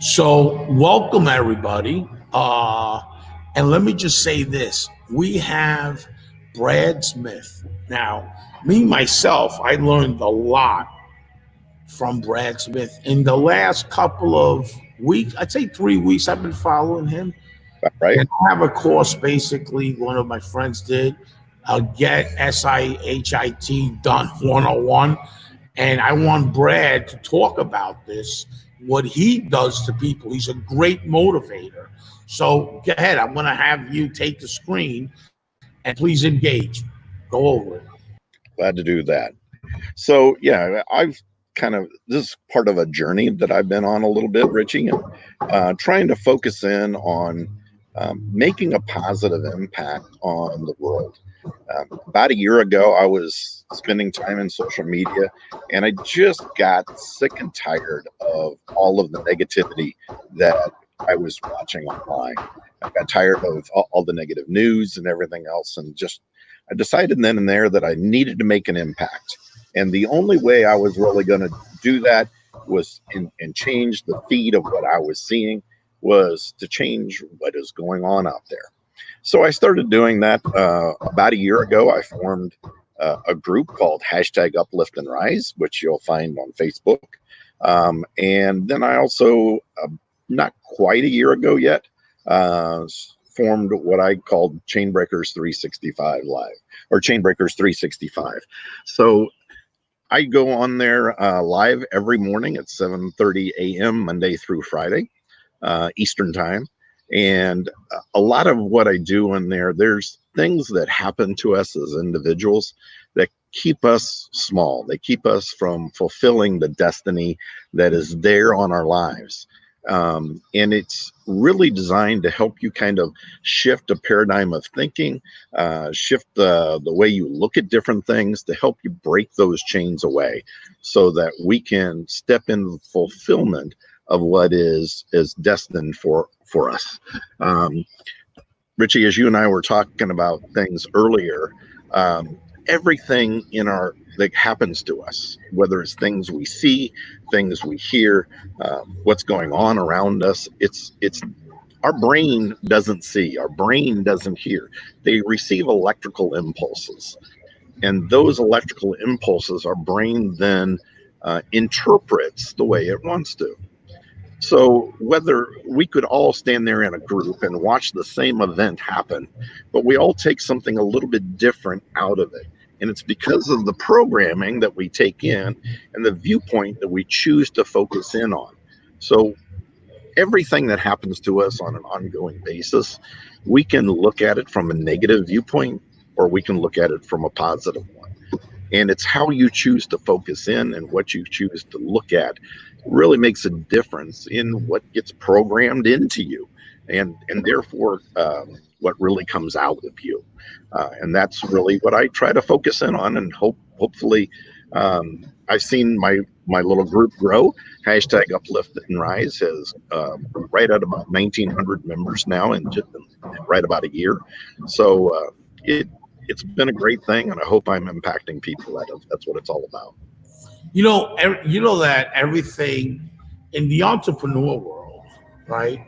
So, welcome everybody. And let me just say this: we have Brad Smith. Now, me myself, I learned a lot from Brad Smith in the last couple of weeks. I'd say 3 weeks. I've been following him, Right? and I have a course. Basically, one of my friends did get SIHIT done 101, and I want Brad to talk about this, what he does to people. He's a great motivator. So go ahead. I'm going to have you take the screen and please engage. Go over it. Glad to do that. So, yeah, I've this is part of a journey that I've been on a little bit, Richie, and trying to focus in on making a positive impact on the world. About a year ago, I was spending time in social media, and I just got sick and tired of all of the negativity that I was watching online. I got tired of all the negative news and everything else, and just I decided then and there that I needed to make an impact. And the only way I was really going to do that was and change the feed of what I was seeing was to change what is going on out there. So I started doing that about a year ago. I formed a group called #Uplift and Rise, which you'll find on Facebook. And then I also, not quite a year ago yet, formed what I called Chainbreakers 365 Live, or Chainbreakers 365. So I go on there live every morning at 7:30 a.m. Monday through Friday, Eastern time. And a lot of what I do in there, there's things that happen to us as individuals that keep us small. They keep us from fulfilling the destiny that is there on our lives. And it's really designed to help you kind of shift a paradigm of thinking, shift the way you look at different things to help you break those chains away so that we can step into the fulfillment of what is destined for us. Richie, as you and I were talking about things earlier, everything that happens to us, whether it's things we see, things we hear, what's going on around us, it's our brain doesn't see, our brain doesn't hear. They receive electrical impulses, and those electrical impulses, our brain then interprets the way it wants to. So whether we could all stand there in a group and watch the same event happen, but we all take something a little bit different out of it. And it's because of the programming that we take in and the viewpoint that we choose to focus in on. So everything that happens to us on an ongoing basis, we can look at it from a negative viewpoint or we can look at it from a positive one. And it's how you choose to focus in and what you choose to look at really makes a difference in what gets programmed into you and therefore what really comes out of you. And that's really what I try to focus in on, and hopefully I've seen my little group grow. #Uplift and Rise has right at about 1,900 members now in just right about a year. So it's been a great thing, and I hope I'm impacting people. That's what it's all about. You know that everything in the entrepreneur world, right?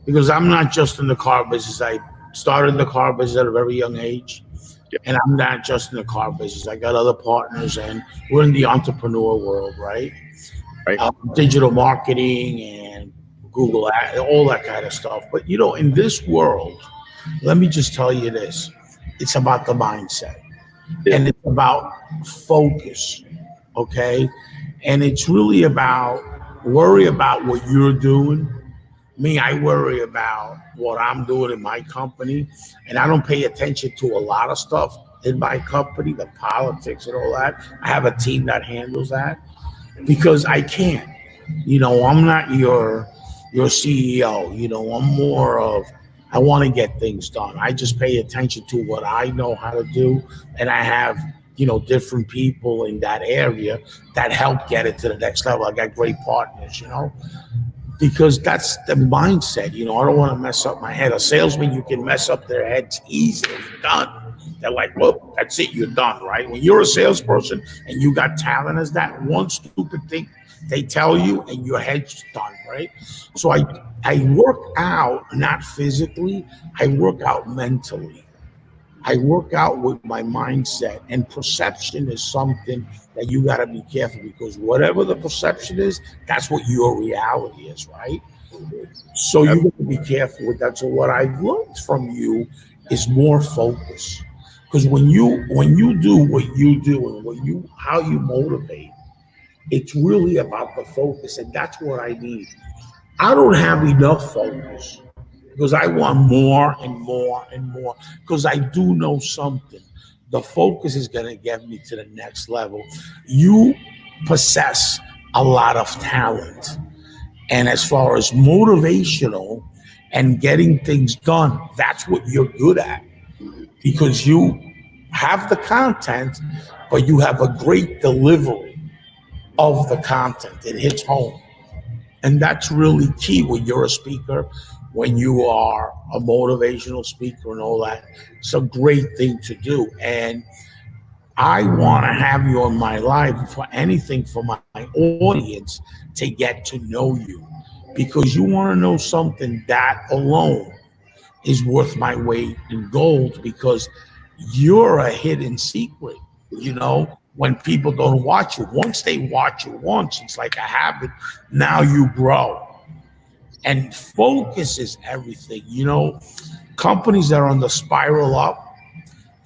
Because I'm not just in the car business. I started in the car business at a very young age. Yep. And I'm not just in the car business. I got other partners, and we're in the entrepreneur world, right? Right. Digital marketing and Google, all that kind of stuff. But in this world, let me just tell you this: it's about the mindset, and it's about focus. Okay, and it's really about worry about what you're doing. Me, I worry about what I'm doing in my company, and I don't pay attention to a lot of stuff in my company, the politics and all that. I have a team that handles that because I can't. I'm not your CEO. I'm more of I want to get things done. I just pay attention to what I know how to do, and I have different people in that area that help get it to the next level. I got great partners, because that's the mindset. I don't want to mess up my head. A salesman, you can mess up their heads easily. Done. They're like, well, that's it. You're done, right? When you're a salesperson and you got talent as that one stupid thing, They tell you, and your head's done, right? So I work out not physically, I work out mentally. I work out with my mindset, and perception is something that you got to be careful, because whatever the perception is, that's what your reality is, right? So you got to be careful with that. So what I've learned from you is more focus, because when you do what you do and when you how you motivate, it's really about the focus, and that's what I need. I don't have enough focus because I want more and more and more, because I do know something. The focus is going to get me to the next level. You possess a lot of talent. And as far as motivational and getting things done, that's what you're good at, because you have the content, but you have a great delivery of the content. It hits home. And that's really key when you're a speaker, when you are a motivational speaker and all that. It's a great thing to do. And I want to have you in my life for anything, for my audience to get to know you, because you want to know something that alone is worth my weight in gold, because you're a hidden secret. When people don't watch you, once they watch you once, it's like a habit. Now you grow. And focus is everything. Companies that are on the spiral up,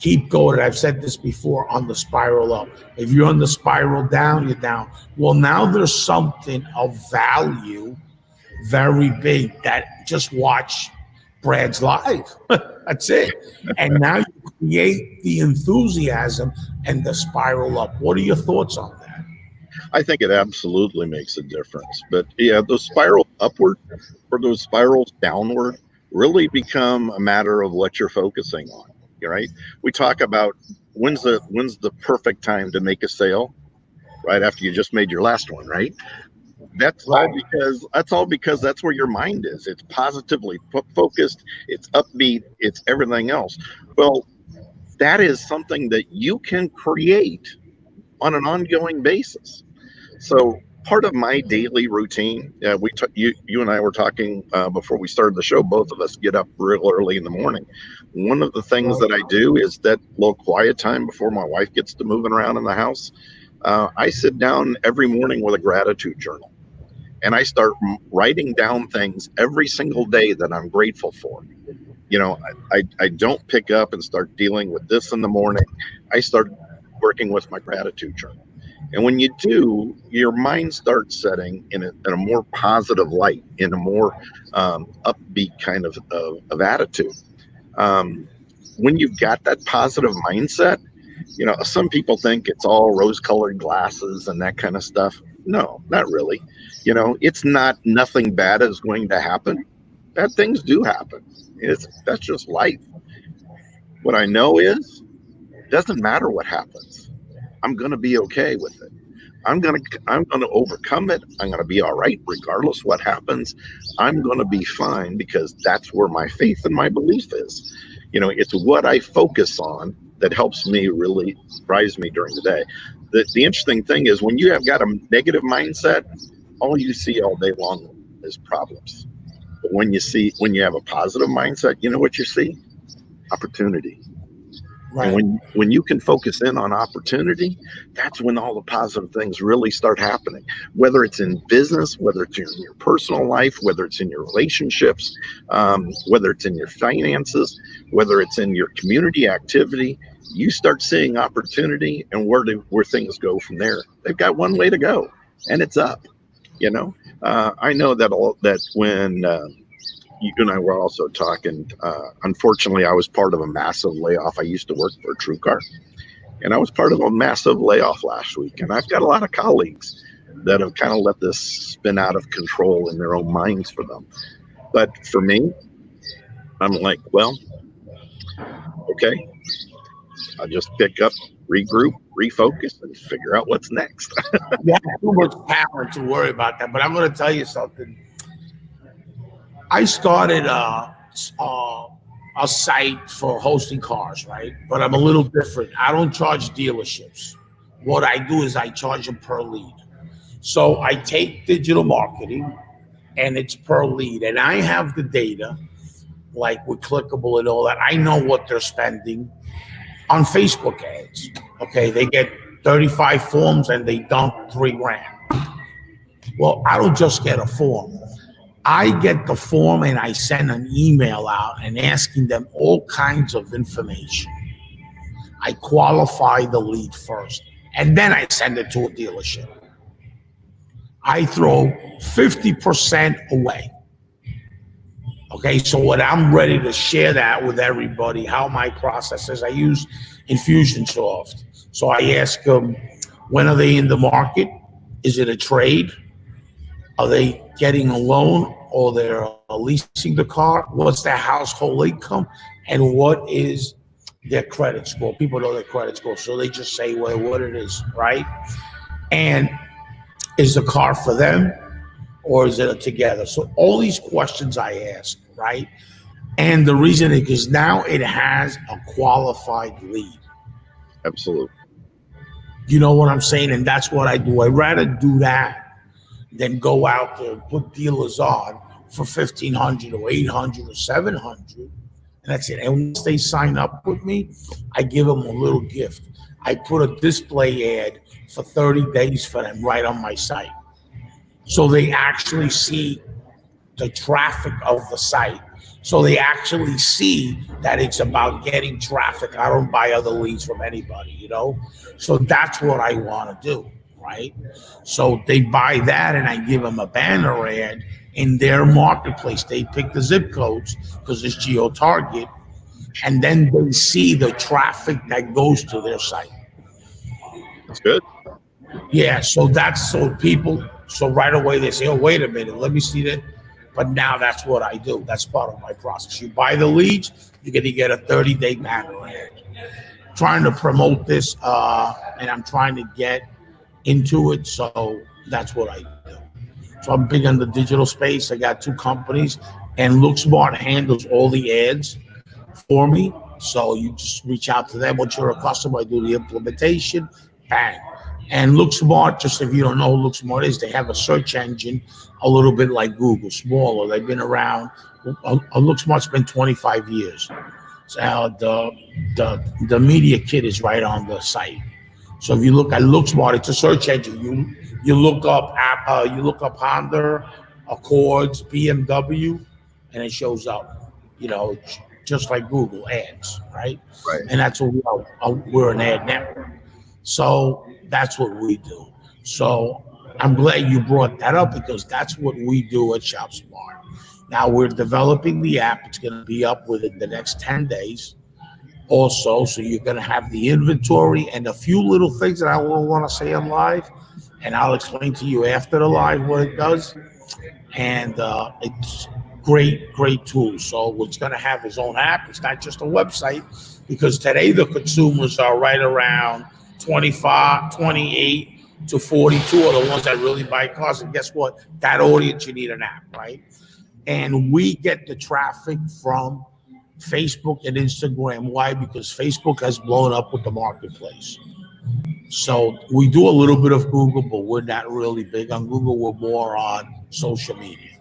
keep going. I've said this before, on the spiral up. If you're on the spiral down, you're down. Well, now there's something of value, very big, that just watch Brad's live. That's it. And now you create the enthusiasm and the spiral up. What are your thoughts on that? I think it absolutely makes a difference. But yeah, those spirals upward or those spirals downward really become a matter of what you're focusing on. Right? We talk about when's the perfect time to make a sale, right after you just made your last one, right? That's all because that's where your mind is. It's positively focused, it's upbeat, it's everything else. Well, that is something that you can create on an ongoing basis. So part of my daily routine, you and I were talking before we started the show. Both of us get up real early in the morning. One of the things that I do is that little quiet time before my wife gets to moving around in the house. I sit down every morning with a gratitude journal, and I start writing down things every single day that I'm grateful for. I don't pick up and start dealing with this in the morning. I start working with my gratitude journal. And when you do, your mind starts setting in a more positive light, in a more upbeat kind of attitude. When you've got that positive mindset, some people think it's all rose-colored glasses and that kind of stuff. No, not really. It's not, nothing bad is going to happen. Bad things do happen. That's just life. What I know is, it doesn't matter what happens. I'm going to be okay with it. I'm going to overcome it. I'm going to be all right regardless what happens. I'm going to be fine, because that's where my faith and my belief is. It's what I focus on that helps me, really drives me during the day. The interesting thing is, when you have got a negative mindset, all you see all day long is problems. But when you have a positive mindset, you know what you see? Opportunity. Right. And when you can focus in on opportunity, that's when all the positive things really start happening. Whether it's in business, whether it's in your personal life, whether it's in your relationships, whether it's in your finances, whether it's in your community activity, you start seeing opportunity, and where things go from there. They've got one way to go, and it's up. I know that when you and I were also talking. Unfortunately, I was part of a massive layoff. I used to work for TrueCar, and I was part of a massive layoff last week. And I've got a lot of colleagues that have kind of let this spin out of control in their own minds for them. But for me, I'm like, well, okay, I'll just pick up, regroup, refocus, and figure out what's next. You have too much talent to worry about that. But I'm going to tell you something. I started a site for hosting cars, right? But I'm a little different. I don't charge dealerships. What I do is I charge them per lead. So I take digital marketing and it's per lead. And I have the data, like with Clickable and all that. I know what they're spending on Facebook ads. Okay, they get 35 forms and they dump 3 grand. Well, I don't just get a form. I get the form and I send an email out and asking them all kinds of information. I qualify the lead first and then I send it to a dealership. I throw 50% away. Okay, so when I'm ready to share that with everybody, how my process is, I use Infusionsoft. So I ask them, when are they in the market? Is it a trade? Are they getting a loan or they're leasing the car? What's their household income? And what is their credit score? People know their credit score, so they just say, well, what it is, right? And is the car for them or is it together? So all these questions I ask, right? And the reason is because now it has a qualified lead. Absolutely. You know what I'm saying? And that's what I do. I'd rather do that than go out there and put dealers on for 1,500 or 800 or 700. And that's it. And once they sign up with me, I give them a little gift. I put a display ad for 30 days for them right on my site. So they actually see the traffic of the site. So they actually see that it's about getting traffic. I don't buy other leads from anybody, you know? So that's what I want to do, right? So they buy that and I give them a banner ad in their marketplace. They pick the zip codes because it's geo-target, and then they see the traffic that goes to their site. That's good. Yeah, so that's so people, so right away they say, oh, wait a minute, let me see that. But now that's what I do. That's part of my process. You buy the leads, you're going to get a 30-day banner ad. Trying to promote this, and I'm trying to get into it, so that's what I do. So I'm big on the digital space. I got 2 companies, and LookSmart handles all the ads for me. So you just reach out to them. Once you're a customer, I do the implementation, bang. And LookSmart, just if you don't know who LookSmart is, they have a search engine a little bit like Google, smaller. They've been around. LookSmart's been 25 years. So the media kit is right on the site. So if you look at LookSmart, it's a search engine. You look up Honda, Accords, BMW, and it shows up. You know, just like Google ads, right? Right. And that's what we're an ad network. So that's what we do. So I'm glad you brought that up because that's what we do at ShopSmart. Now we're developing the app. It's going to be up within the next 10 days also. So you're going to have the inventory and a few little things that I will want to say on live. And I'll explain to you after the live what it does. And it's great tool. So it's going to have its own app. It's not just a website because today the consumers are right around 25, 28 to 42 are the ones that really buy cars. And guess what? That audience, you need an app, right? And we get the traffic from Facebook and Instagram. Why? Because Facebook has blown up with the marketplace. So we do a little bit of Google, but we're not really big on Google. We're more on social media.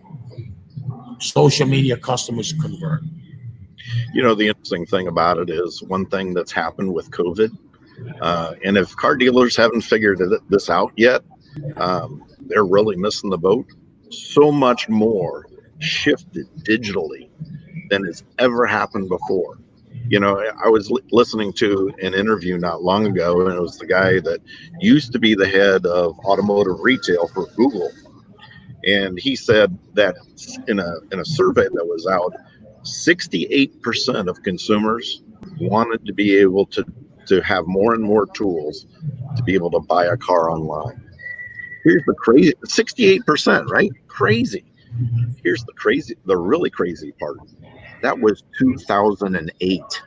Social media customers convert. You know, the interesting thing about it is one thing that's happened with COVID, and if car dealers haven't figured this out yet, they're really missing the boat. So much more shifted digitally than has ever happened before. You know, I was listening to an interview not long ago, and it was the guy that used to be the head of automotive retail for Google. And he said that in a survey that was out, 68% of consumers wanted to be able to have more and more tools to be able to buy a car online. Here's the crazy 68%, right? Crazy. Here's the really crazy part. That was 2008.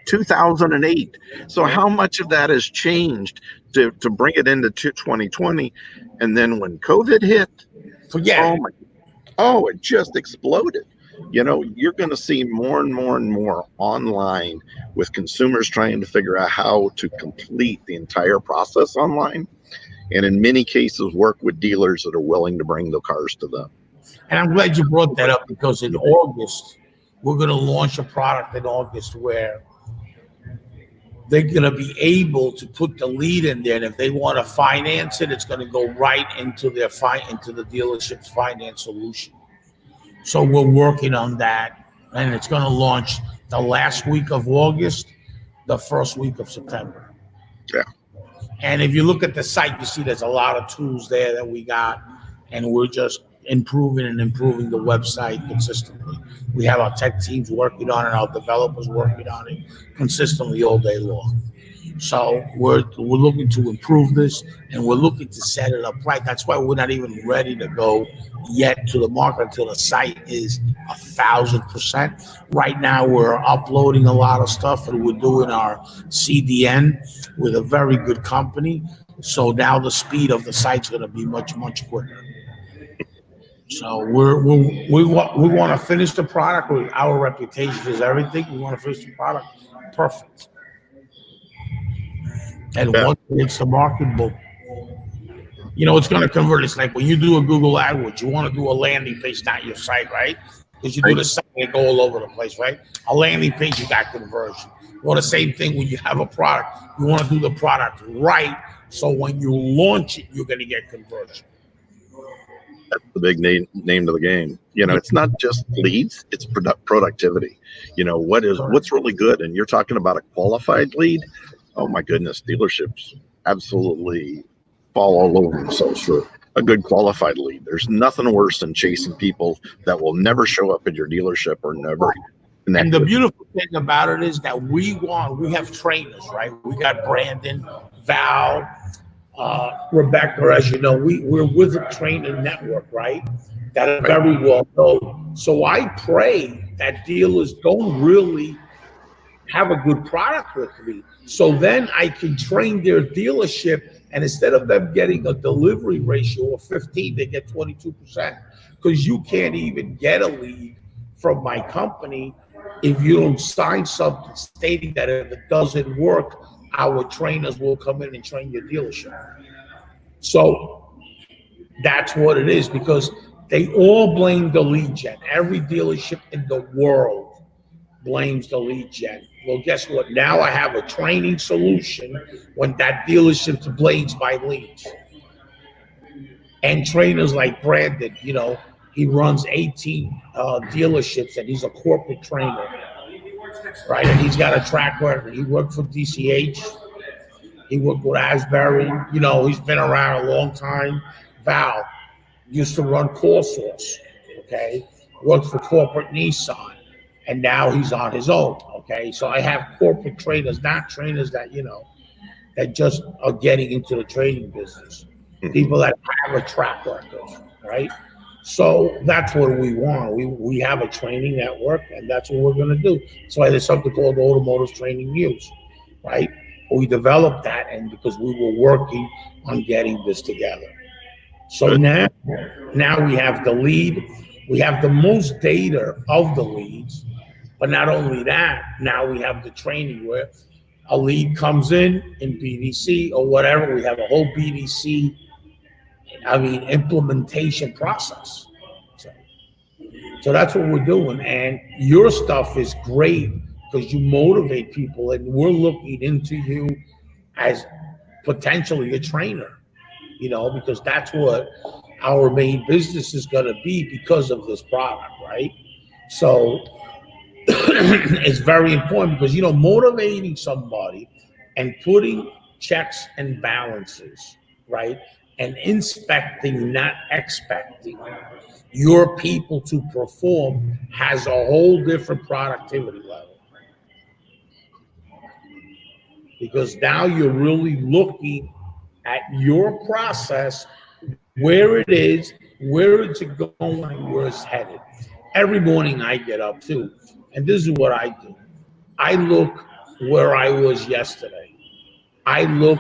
2008. So how much of that has changed to bring it into 2020? And then when COVID hit, it just exploded. You know, you're going to see more and more and more online with consumers trying to figure out how to complete the entire process online. and in many cases work with dealers that are willing to bring the cars to them. And I'm glad you brought that up, because in August, we're going to launch a product in August where they're going to be able to put the lead in there. And if they want to finance it, it's going to go right into their into the dealership's finance solution. So we're working on that, and it's going to launch the last week of August, the first week of September. Yeah. And if you look at the site, you see there's a lot of tools there that we got, and we're just improving the website consistently. We have our tech teams working on it, our developers working on it consistently all day long. So we're looking to improve this, and we're looking to set it up right. That's why we're not even ready to go yet to the market until the site is 1,000%. Right now, we're uploading a lot of stuff, and we're doing our CDN with a very good company. So now the speed of the site's going to be much, much quicker. So we want to finish the product. Our reputation is everything. We want to finish the product perfect. And once it's the market, boom. It's going to convert. It's like when you do a Google AdWords, you want to do a landing page, not your site, right? Because you do the site and go all over the place, right? A landing page, you got conversion. Well, the same thing when you have a product, you want to do the product right. So when you launch it, you're going to get conversion. That's the big name of the game. It's not just leads, it's productivity. What's really good. And you're talking about a qualified lead. Oh my goodness, dealerships absolutely fall all over themselves for a good qualified lead. There's nothing worse than chasing people that will never show up at your dealership or never. And the beautiful thing about it is that we have trainers, right? We got Brandon, Val, Rebecca, as you know, we're with a trainer network, right? That are very well known. So I pray that dealers don't really have a good product with me. So then I can train their dealership, and instead of them getting a delivery ratio of 15, they get 22%. Because you can't even get a lead from my company if you don't sign something stating that if it doesn't work, our trainers will come in and train your dealership. So that's what it is, because they all blame the lead gen. Every dealership in the world blames the lead gen. Well, guess what? Now I have a training solution when that dealership's blamed by leads. And trainers like Brandon, he runs 18 dealerships, and he's a corporate trainer, right? And he's got a track record. He worked for DCH. He worked with Asbury. He's been around a long time. Val used to run Call Source, okay? Worked for corporate Nissan. And now he's on his own, okay? So I have corporate trainers, not trainers that, that just are getting into the training business. People that have a track record, right? So that's what we want. We have a training network, and that's what we're going to do. That's why there's something called Automotive Training News, right? We developed that, and because we were working on getting this together. So now we have the lead. We have the most data of the leads. But not only that, now we have the training where a lead comes in BDC or whatever. We have a whole BDC, implementation process. So that's what we're doing. And your stuff is great because you motivate people, and we're looking into you as potentially a trainer, because that's what our main business is going to be because of this product, right? So it's very important because, motivating somebody and putting checks and balances, right? And inspecting, not expecting your people to perform has a whole different productivity level. Because now you're really looking at your process, where it is, where it's going, and where it's headed. Every morning I get up too, and this is what I do. I look where I was yesterday. I look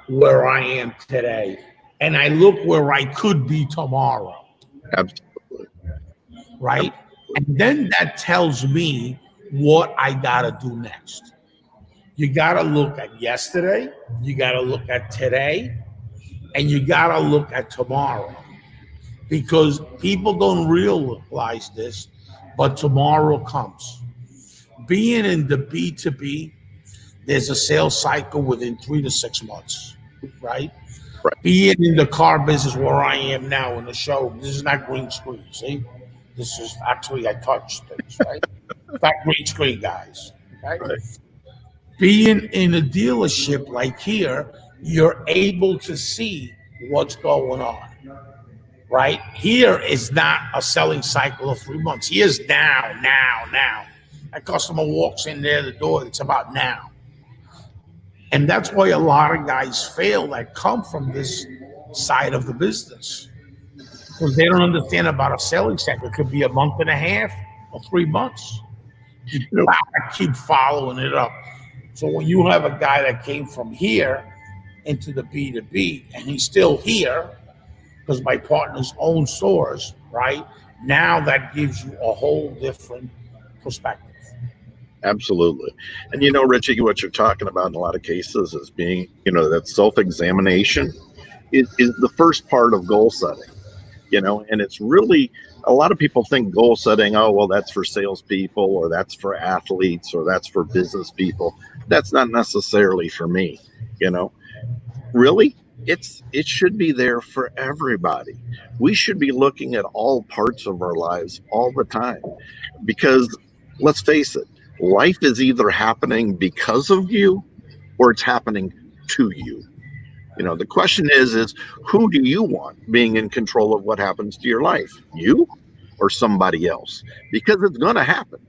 where I am today. And I look where I could be tomorrow. Absolutely. Right? And then that tells me what I got to do next. You got to look at yesterday. You got to look at today. and you got to look at tomorrow, because people don't realize this, but tomorrow comes. Being in the B2B, there's a sales cycle within 3 to 6 months, right? Right. Being in the car business where I am now in the show, this is not green screen. See, this is actually I touched things, right? It's not green screen, guys. Okay. Right. Being in a dealership like here, you're able to see what's going on, right? Here is not a selling cycle of 3 months. Here's now, now, now. A customer walks in there, the door, it's about now. And that's why a lot of guys fail that come from this side of the business, because they don't understand about a selling cycle. It could be a month and a half or 3 months. You gotta keep following it up. So when you have a guy that came from here into the B2B and he's still here because my partners own stores, right? Now that gives you a whole different perspective. Absolutely. And Richie, what you're talking about in a lot of cases is being, that self-examination is the first part of goal setting, and it's really, a lot of people think goal setting, oh, well, that's for salespeople, or that's for athletes, or that's for business people. That's not necessarily for me, really. It should be there for everybody. We should be looking at all parts of our lives all the time, because let's face it, life is either happening because of you or it's happening to you. The question is who do you want being in control of what happens to your life? You or somebody else? Because it's going to happen.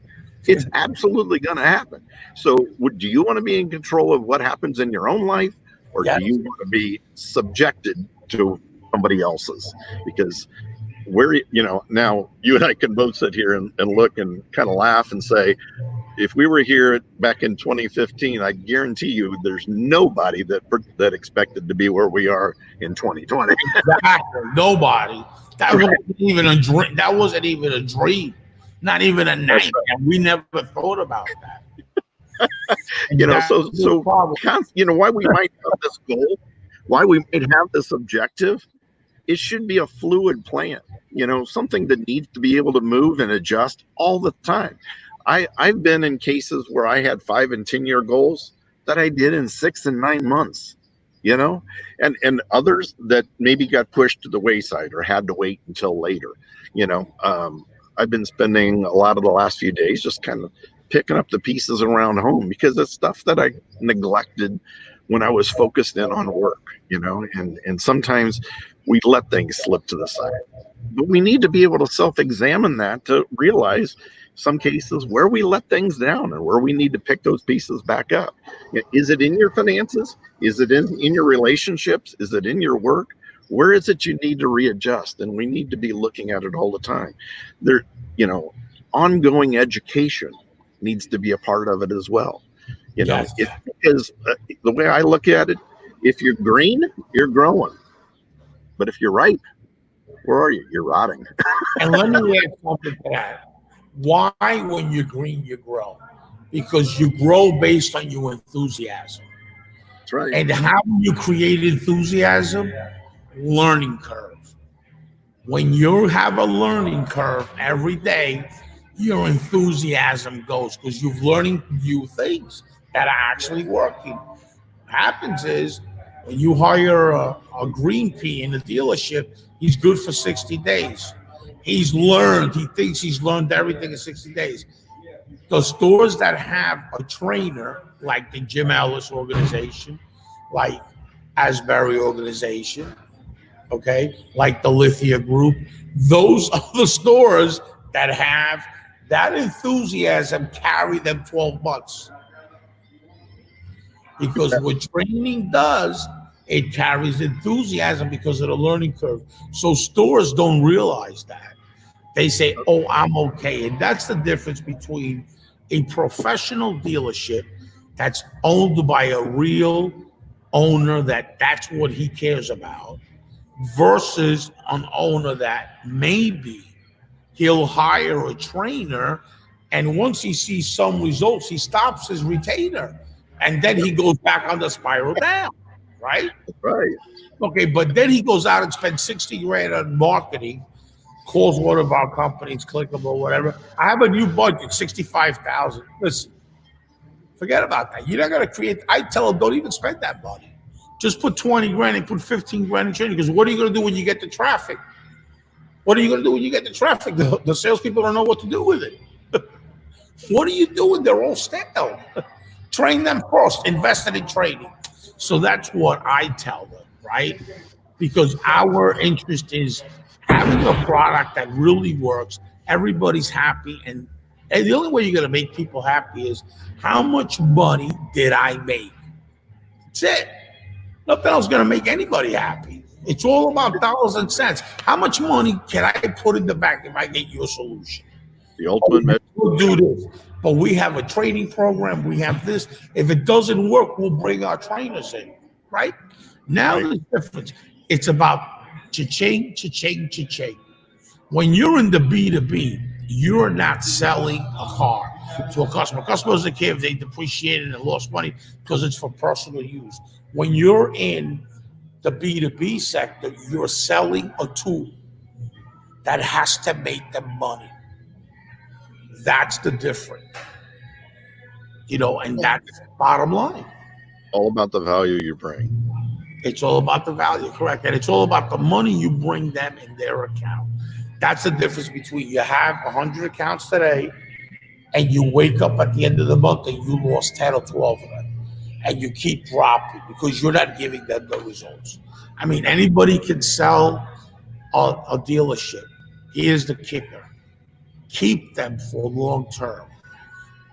It's absolutely going to happen. So do you want to be in control of what happens in your own life, or do you want to be subjected to somebody else's? Because now you and I can both sit here and look and kind of laugh and say, if we were here back in 2015, I guarantee you there's nobody that expected to be where we are in 2020. Exactly. Nobody. That wasn't even a dream. That wasn't even a dream. Not even a nightmare. Right. We never thought about that. Why we might have this goal, why we might have this objective, it should be a fluid plan, something that needs to be able to move and adjust all the time. I've been in cases where I had 5 and 10-year goals that I did in 6 and 9 months, and others that maybe got pushed to the wayside or had to wait until later. I've been spending a lot of the last few days just kind of picking up the pieces around home, because it's stuff that I neglected when I was focused in on work, and sometimes we let things slip to the side. But we need to be able to self-examine that to realize some cases where we let things down and where we need to pick those pieces back up. Is it in your finances? Is it in your relationships? Is it in your work? Where is it you need to readjust? And we need to be looking at it all the time. Ongoing education needs to be a part of it as well. Because the way I look at it, if you're green, you're growing. But if you're ripe, where are you? You're rotting. And let me add something to that. Why, when you're green, you grow? Because you grow based on your enthusiasm. That's right. And how do you create enthusiasm? Learning curve. When you have a learning curve every day, your enthusiasm goes, because you're learning new things that are actually working. What happens is, when you hire a green pea in the dealership, he's good for 60 days. He thinks he's learned everything in 60 days. The stores that have a trainer, like the Jim Ellis organization, like Asbury organization, okay, like the Lithia Group, those are the stores that have that enthusiasm carry them 12 months. Because what training does, it carries enthusiasm because of the learning curve. So stores don't realize that. They say, oh, I'm okay. And that's the difference between a professional dealership that's owned by a real owner that's what he cares about, versus an owner that maybe he'll hire a trainer, and once he sees some results, he stops his retainer, and then he goes back on the spiral down. right? Right. Okay, but then he goes out and spends 60 grand on marketing, calls one of our companies, Clickable, whatever. I have a new budget, 65,000. Listen, forget about that. You're not gonna create. I tell them, don't even spend that money. Just put 20 grand and put 15 grand in training. Because what are you gonna do when you get the traffic? What are you gonna do when you get the traffic? The salespeople don't know what to do with it. What are you doing? They're all stale. Train them first. Invest in training. So that's what I tell them, right? Because our interest is having a product that really works. Everybody's happy, and the only way you're gonna make people happy is how much money did I make? That's it. Nothing else is gonna make anybody happy. It's all about dollars and cents. How much money can I put in the bank if I get your solution? The ultimate measure. We'll do this. But we have a training program. We have this. If it doesn't work, we'll bring our trainers in, right? Now Right. the difference. It's about cha-ching, cha-ching, cha-ching. When you're in the B2B, you're not selling a car to a customer. Customers don't care if they depreciated and lost money because it's for personal use. When you're in the B2B sector, you're selling a tool that has to make them money. That's the difference. And that's bottom line. All about the value you bring. It's all about the value, correct? And it's all about the money you bring them in their account. That's the difference between you have 100 accounts today and you wake up at the end of the month and you lost 10 or 12 of them. And you keep dropping because you're not giving them the results. I mean, anybody can sell a dealership. Here's the kicker. Keep them for long term.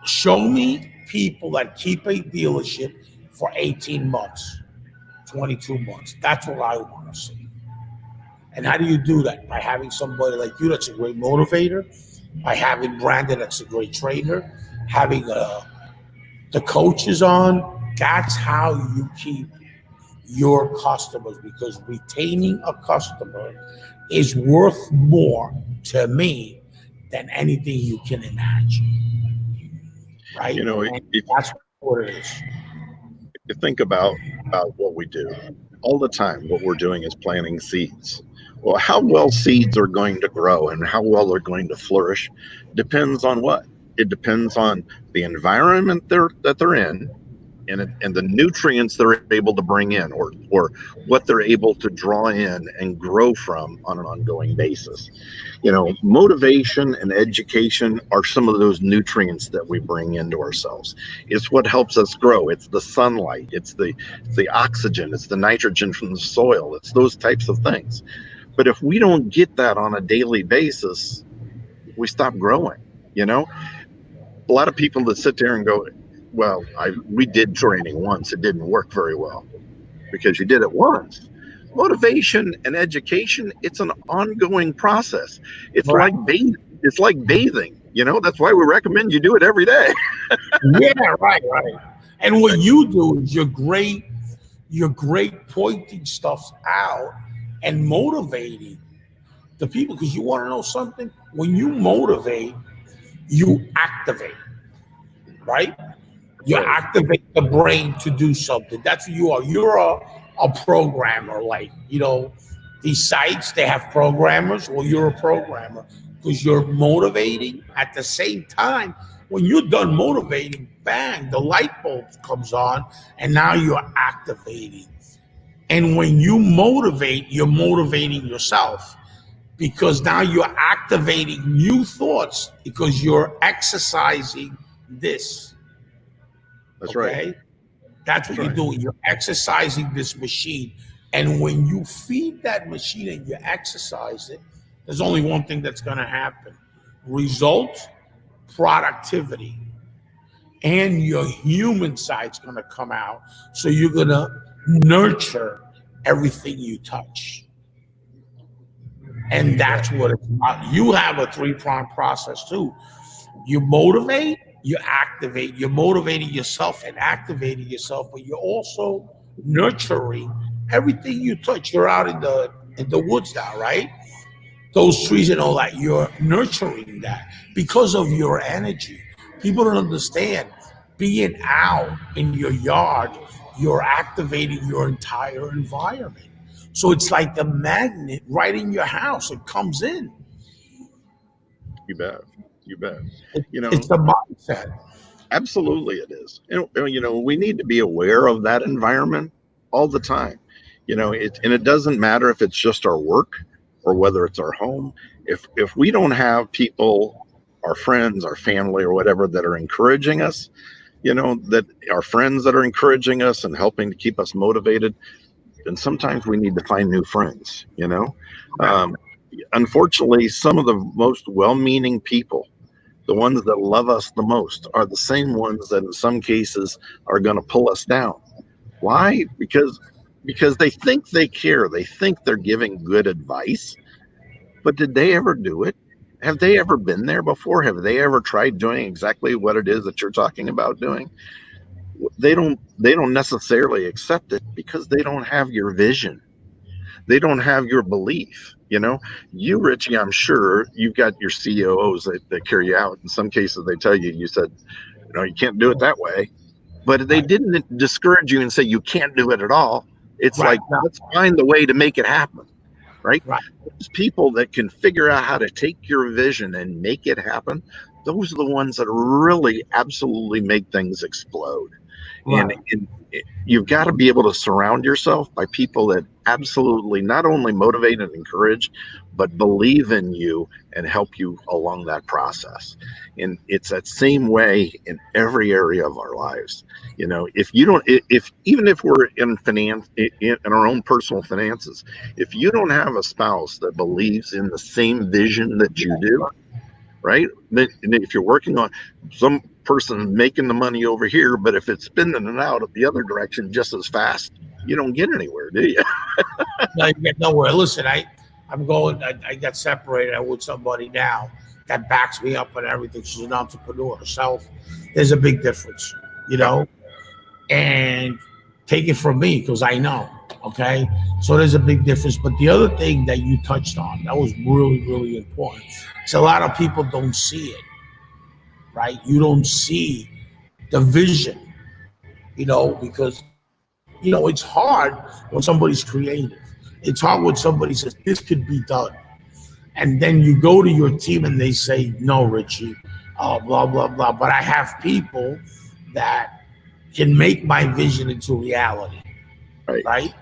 Show me people that keep a dealership for 18 months, 22 months. That's what I want to see. And how do you do that? By having somebody like you that's a great motivator, by having Brandon that's a great trainer, having the coaches on. That's how you keep your customers, because retaining a customer is worth more to me than anything you can imagine. Right? If That's what it is. you think about what we do all the time, what we're doing is planting seeds. Well, how well seeds are going to grow and how well they're going to flourish depends on what? It depends on the environment that they're in, and the nutrients they're able to bring in, or what they're able to draw in and grow from on an ongoing basis. Motivation and education are some of those nutrients that we bring into ourselves. It's what helps us grow. It's the sunlight, it's the oxygen, it's the nitrogen from the soil, it's those types of things. But if we don't get that on a daily basis, we stop growing. A lot of people that sit there and go, well, we did training once, it didn't work very well. Because you did it once. Motivation and education, it's an ongoing process. It's Right. like bathing. It's like bathing. That's why we recommend you do it every day. Yeah, right. And what you do is you're great pointing stuff out and motivating the people, because you want to know something? When you motivate, you activate, right? You activate the brain to do something. That's what you are. You're a programmer. Like, these sites, they have programmers. Well, you're a programmer because you're motivating at the same time. When you're done motivating, bang, the light bulb comes on, and now you're activating. And when you motivate, you're motivating yourself, because now you're activating new thoughts because you're exercising this. That's Okay? right. That's what you're doing. You're exercising this machine. And when you feed that machine and you exercise it, there's only one thing that's going to happen: results, productivity, and your human side's going to come out. So you're going to nurture everything you touch. And that's what it's about. You have a 3-pronged process too. You motivate, you activate. You're motivating yourself and activating yourself, but you're also nurturing everything you touch. You're out in the woods now, right? Those trees and all that, you're nurturing that because of your energy. People don't understand. Being out in your yard, you're activating your entire environment. So it's like the magnet right in your house. It comes in. You bet. You bet. It's the mindset. Absolutely it is. We need to be aware of that environment all the time. And it doesn't matter if it's just our work or whether it's our home. If we don't have people, our friends, our family, or whatever, that are encouraging us, that our friends that are encouraging us and helping to keep us motivated, then sometimes we need to find new friends. Um, Unfortunately, some of the most well-meaning people, the ones that love us the most, are the same ones that in some cases are going to pull us down. Why? Because they think they care. They think they're giving good advice, but did they ever do it? Have they ever been there before? Have they ever tried doing exactly what it is that you're talking about doing? They don't necessarily accept it because they don't have your vision. They don't have your belief. You, Richie, I'm sure you've got your COOs that carry you out. In some cases, they tell you, you said, you can't do it that way. But they Right. didn't discourage you and say you can't do it at all. It's Right. like, let's find the way to make it happen. Right? Right. Those people that can figure out how to take your vision and make it happen, those are the ones that really absolutely make things explode. Right. And you've got to be able to surround yourself by people that absolutely not only motivate and encourage, but believe in you and help you along that process. And it's that same way in every area of our lives. If you don't, if even if we're in finance, in our own personal finances, if you don't have a spouse that believes in the same vision that you do, right? Then if you're working on some person making the money over here, but if it's spinning it out the other direction just as fast, you don't get anywhere, do you? No, you get nowhere. Listen, I'm going. I got separated. I'm with somebody now that backs me up and everything. She's an entrepreneur herself. There's a big difference, and take it from me because I know. Okay, so there's a big difference. But the other thing that you touched on that was really, really important. is a lot of people don't see it, right? You don't see the vision, because it's hard when somebody's creative. It's hard when somebody says this could be done, and then you go to your team and they say, "No, Richie, blah blah blah." But I have people that can make my vision into reality, Right. right?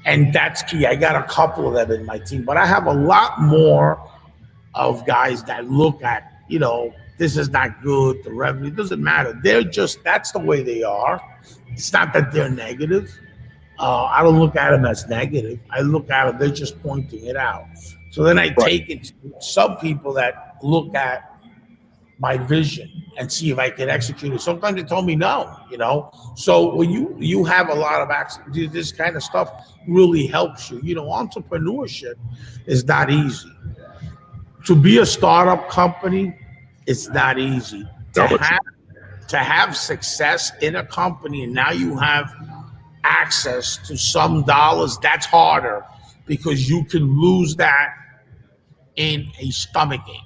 And that's key. I got a couple of them in my team, but I have a lot more of guys that look at, this is not good. The revenue doesn't matter. That's the way they are. It's not that they're negative. I don't look at them as negative. I look at them, they're just pointing it out. So then I take it to some people that look at my vision and see if I can execute it. Sometimes they told me no. So when you have a lot of access, this kind of stuff really helps you. Entrepreneurship is not easy. To be a startup company, it's not easy. To have success in a company, and now you have access to some dollars, that's harder because you can lose that in a stomach ache.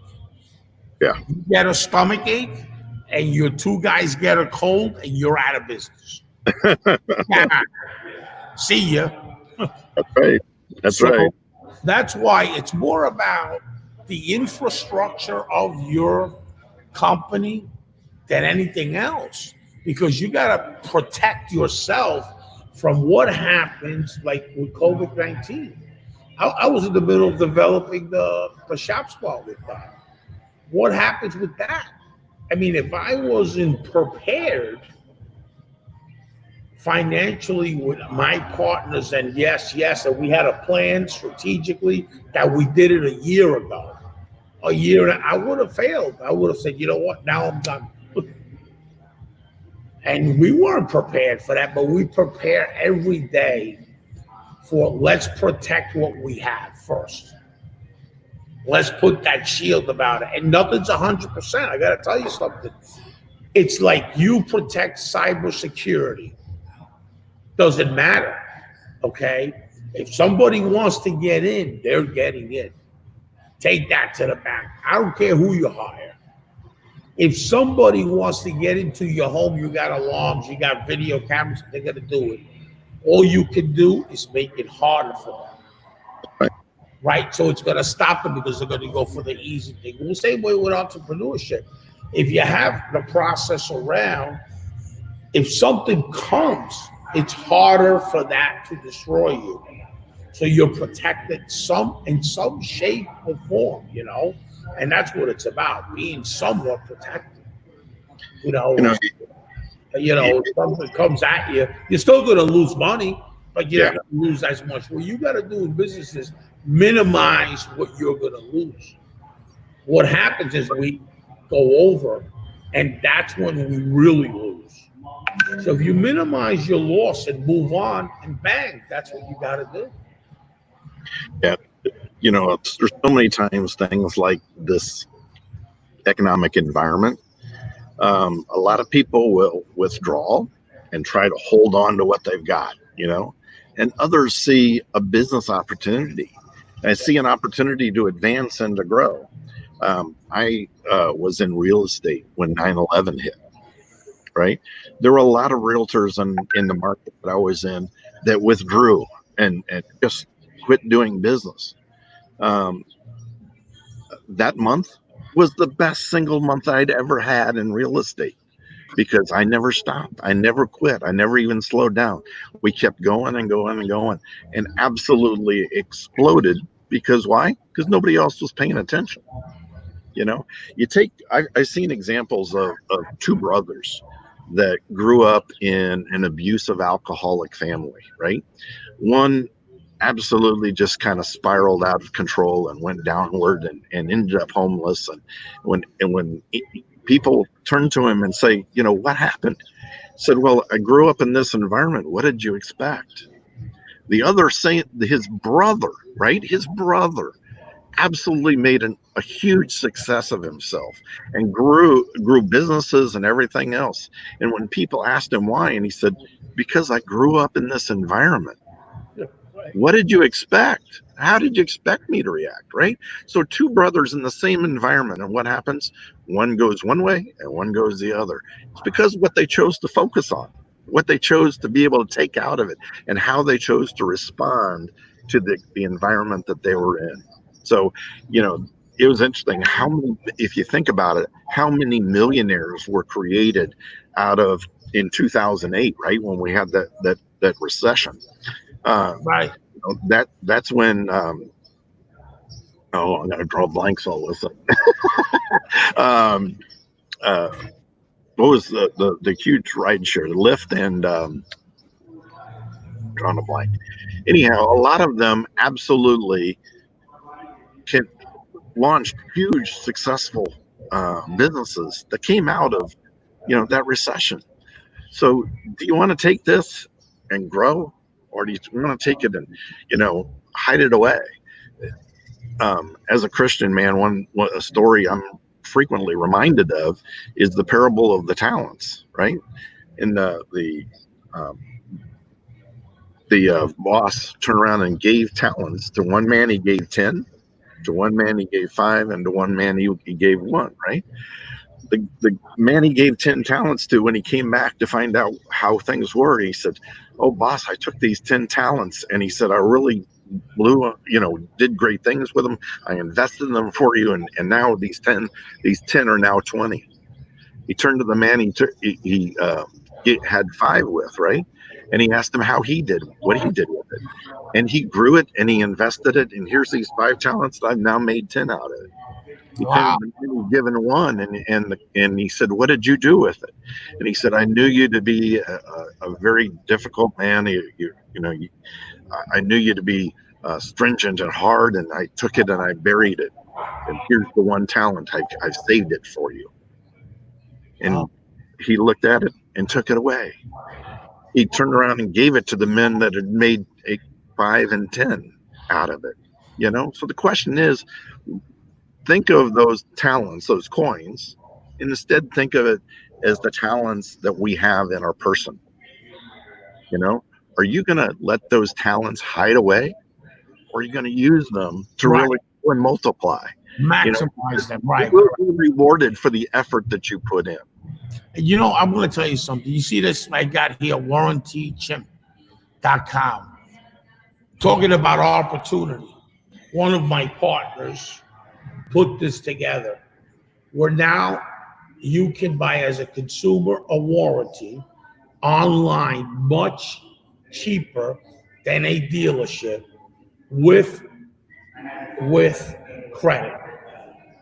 Yeah. You get a stomach ache and your two guys get a cold and you're out of business. See ya. That's right. That's So right. that's why it's more about the infrastructure of your company than anything else, because you got to protect yourself from what happens, like with COVID-19. I was in the middle of developing the shop spot with that. What happens with that? I mean, if I wasn't prepared financially with my partners, and yes, and we had a plan strategically that we did it a year ago. A year, I would have failed. I would have said, you know what, now I'm done. And we weren't prepared for that, but we prepare every day for let's protect what we have first. Let's put that shield about it. And nothing's 100%. I got to tell you something. It's like you protect cybersecurity. Doesn't matter. Okay. If somebody wants to get in, they're getting in. Take that to the bank. I don't care who you hire. If somebody wants to get into your home, you got alarms, you got video cameras, they're gonna do it. All you can do is make it harder for them, Right. right? So it's gonna stop them because they're gonna go for the easy thing. Well, same way with entrepreneurship. If you have the process around, if something comes, it's harder for that to destroy you. So you're protected some in some shape or form, and that's what it's about, being somewhat protected. You You know, know, if something comes at you, you're still going to lose money, but you're yeah, not going to lose as much. What you got to do in business is minimize what you're going to lose. What happens is we go over, and that's when we really lose. So if you minimize your loss and move on, and bang, that's what you got to do. yeah. There's so many times things like this economic environment. A lot of people will withdraw and try to hold on to what they've got, and others see a business opportunity. I see an opportunity to advance and to grow. I was in real estate when 9/11 hit, right? There were a lot of realtors in the market that I was in that withdrew and just quit doing business. Um, that month was the best single month I'd ever had in real estate because I never stopped. I never quit. I never even slowed down. We kept going and going and going and absolutely exploded because why? Because nobody else was paying attention. You know, I've seen examples of two brothers that grew up in an abusive alcoholic family, right? One absolutely just kind of spiraled out of control and went downward and ended up homeless. And when people turn to him and say, what happened? He said, well, I grew up in this environment. What did you expect? The other saying his brother, right? His brother absolutely made a huge success of himself and grew businesses and everything else. And when people asked him why, and he said, because I grew up in this environment. What did you expect? How did you expect me to react? Right? So two brothers in the same environment, and what happens? One goes one way and one goes the other. It's because what they chose to focus on, what they chose to be able to take out of it, and how they chose to respond to the environment that they were in. So, it was interesting how many, if you think about it, how many millionaires were created out of in 2008, right? When we had that recession. Uh, Right. that's when I'm gonna draw blanks all of a sudden. um, uh, what was the huge ride share, Lyft and drawing a blank. Anyhow, a lot of them absolutely can launched huge successful businesses that came out of that recession. So do you want to take this and grow, or do you want to take it and hide it away? As a Christian man, a story I'm frequently reminded of is the parable of the talents, right? And um, the boss turned around and gave talents to one man. He gave 10, to one man he gave 5, and to one man he gave 1. Right? The man he gave 10 talents to, when he came back to find out how things were, he said, "Oh, boss, I took these 10 talents," and he said, "I really did great things with them. I invested in them for you, and now these ten are now 20." He turned to the man he had 5 with, right? And he asked him what he did with it. And he grew it and he invested it. And here's these 5 talents that I've now made 10 out of it. He turned Wow. to the man who'd given 1, and he said, "What did you do with it?" And he said, "I knew you to be a very difficult man. I knew you to be stringent and hard, and I took it and I buried it. And here's the 1 talent. I've saved it for you." And Wow. he looked at it and took it away. He turned around and gave it to the men that had made 5 and 10 out of it. So the question is, think of those talents, those coins, and instead think of it as the talents that we have in our person. Are you going to let those talents hide away, or are you going to use them to Right. really grow and multiply? Maximize them, right? You will be rewarded for the effort that you put in. And you know, I'm going to tell you something. You see this I got here, warrantychimp.com, talking about opportunity. One of my partners put this together, where now you can buy as a consumer a warranty online much cheaper than a dealership with credit.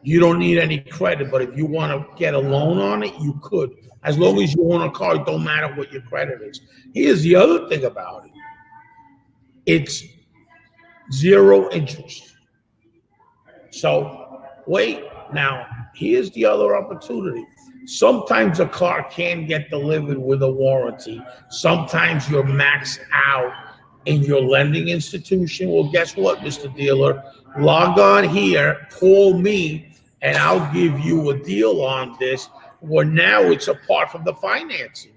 You don't need any credit, but if you want to get a loan on it, you could. As long as you own a car, it don't matter what your credit is. Here's the other thing about it. It's 0 interest. So wait, now here's the other opportunity. Sometimes a car can get delivered with a warranty. Sometimes you're maxed out in your lending institution. Well, guess what, Mr. Dealer? Log on here, call me, and I'll give you a deal on this, where now it's apart from the financing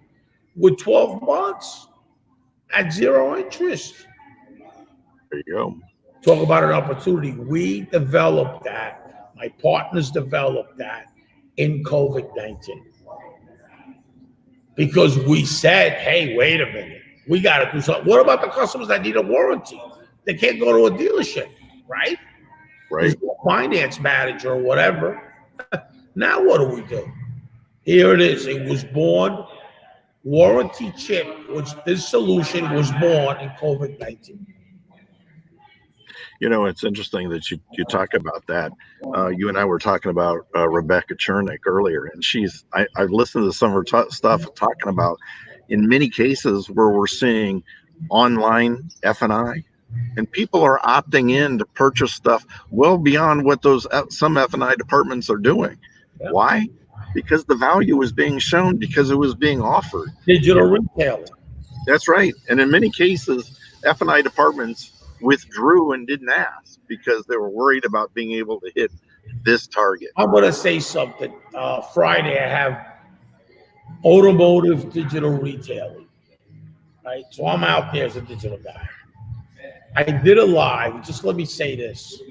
with 12 months at 0 interest. There you go. Talk about an opportunity. We developed that. My partners developed that in COVID-19. Because we said, hey, wait a minute. We got to do something. What about the customers that need a warranty? They can't go to a dealership, right? Right. There's no finance manager or whatever. Now what do? Here it is. It was born. Warranty chip, which this solution was born in COVID-19. You know, it's interesting that you talk about that. You and I were talking about Rebecca Chernick earlier, and I've listened to some of her stuff talking about, in many cases where we're seeing online F&I, and people are opting in to purchase stuff well beyond what those some F&I departments are doing. Yeah. Why? Because the value was being shown, because it was being offered. Digital retailing. That's right. And in many cases, F&I departments withdrew and didn't ask because they were worried about being able to hit this target. I'm going to say something. Friday, I have automotive digital retailing. Right? So I'm out there as a digital guy. I did a live. Just let me say this.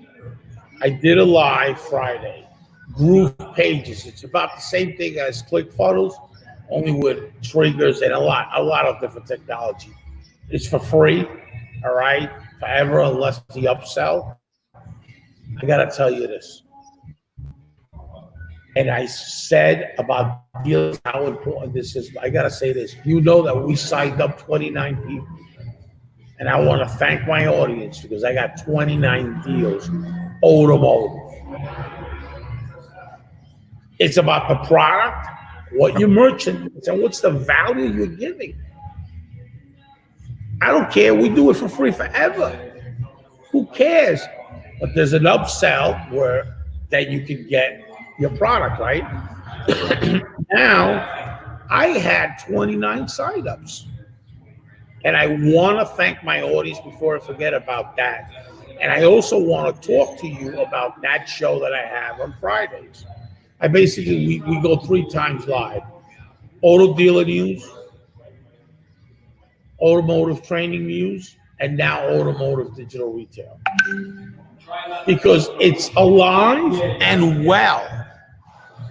I did a live Friday. Groove pages. It's about the same thing as ClickFunnels, only with triggers and a lot of different technology. It's for free. All right. Forever, unless the upsell. I got to tell you this. And I said about deals, how important this is. I got to say this. You know that we signed up 29 people. And I want to thank my audience because I got 29 deals automotive. It's about the product, what you merchandise, and what's the value you're giving. I don't care. We do it for free forever. Who cares? But there's an upsell where that you can get your product, right? Now, I had 29 signups. And I want to thank my audience before I forget about that. And I also want to talk to you about that show that I have on Fridays. I basically, we go 3 times live. Auto dealer news, automotive training news, and now automotive digital retail. Because it's alive and well.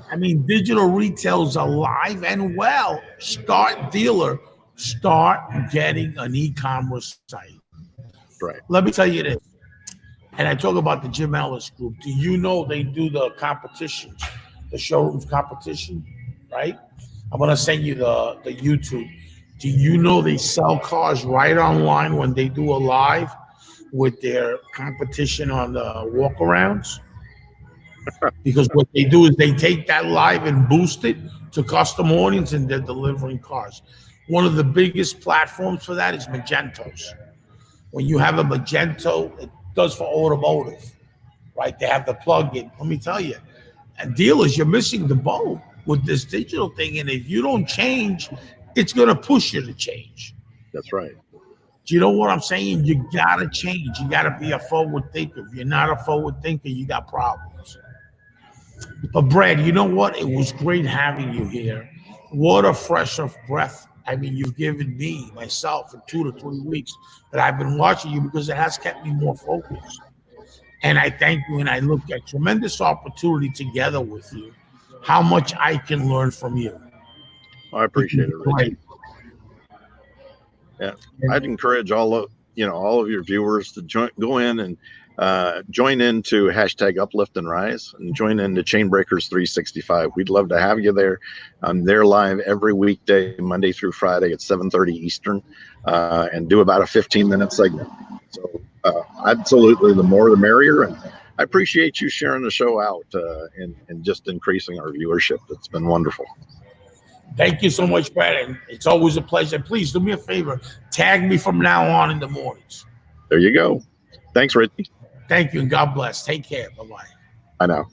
I mean, digital retail is alive and well. Start getting an e-commerce site. Right. Let me tell you this. And I talk about the Jim Ellis group. Do you know they do the competitions, the showrooms competition, right? I'm going to send you the YouTube. Do you know they sell cars right online when they do a live with their competition on the walkarounds? Because what they do is they take that live and boost it to custom audience, and they're delivering cars. One of the biggest platforms for that is Magentos. When you have a Magento, it does for automotive, right? They have the plug-in. Let me tell you, and dealers, you're missing the boat with this digital thing. And if you don't change, it's going to push you to change. That's right. Do you know what I'm saying? You got to change. You got to be a forward thinker. If you're not a forward thinker, you got problems. But Brad, you know what? It was great having you here. What a fresh of breath. I mean, you've given me, myself, for 2 to 3 weeks that I've been watching you, because it has kept me more focused. And I thank you, and I look at tremendous opportunity together with you, how much I can learn from you. I appreciate it, Richie. Yeah, I'd encourage all of your viewers to go in and join into hashtag Uplift and Rise, and join into Chainbreakers 365. We'd love to have you there. They're live every weekday, Monday through Friday at 7:30 Eastern, and do about a 15-minute segment. So absolutely, the more the merrier. And I appreciate you sharing the show out and just increasing our viewership. It's been wonderful. Thank you so much, Brad. And it's always a pleasure. Please do me a favor. Tag me from now on in the mornings. There you go. Thanks, Richie. Thank you, and God bless. Take care. Bye-bye. I know.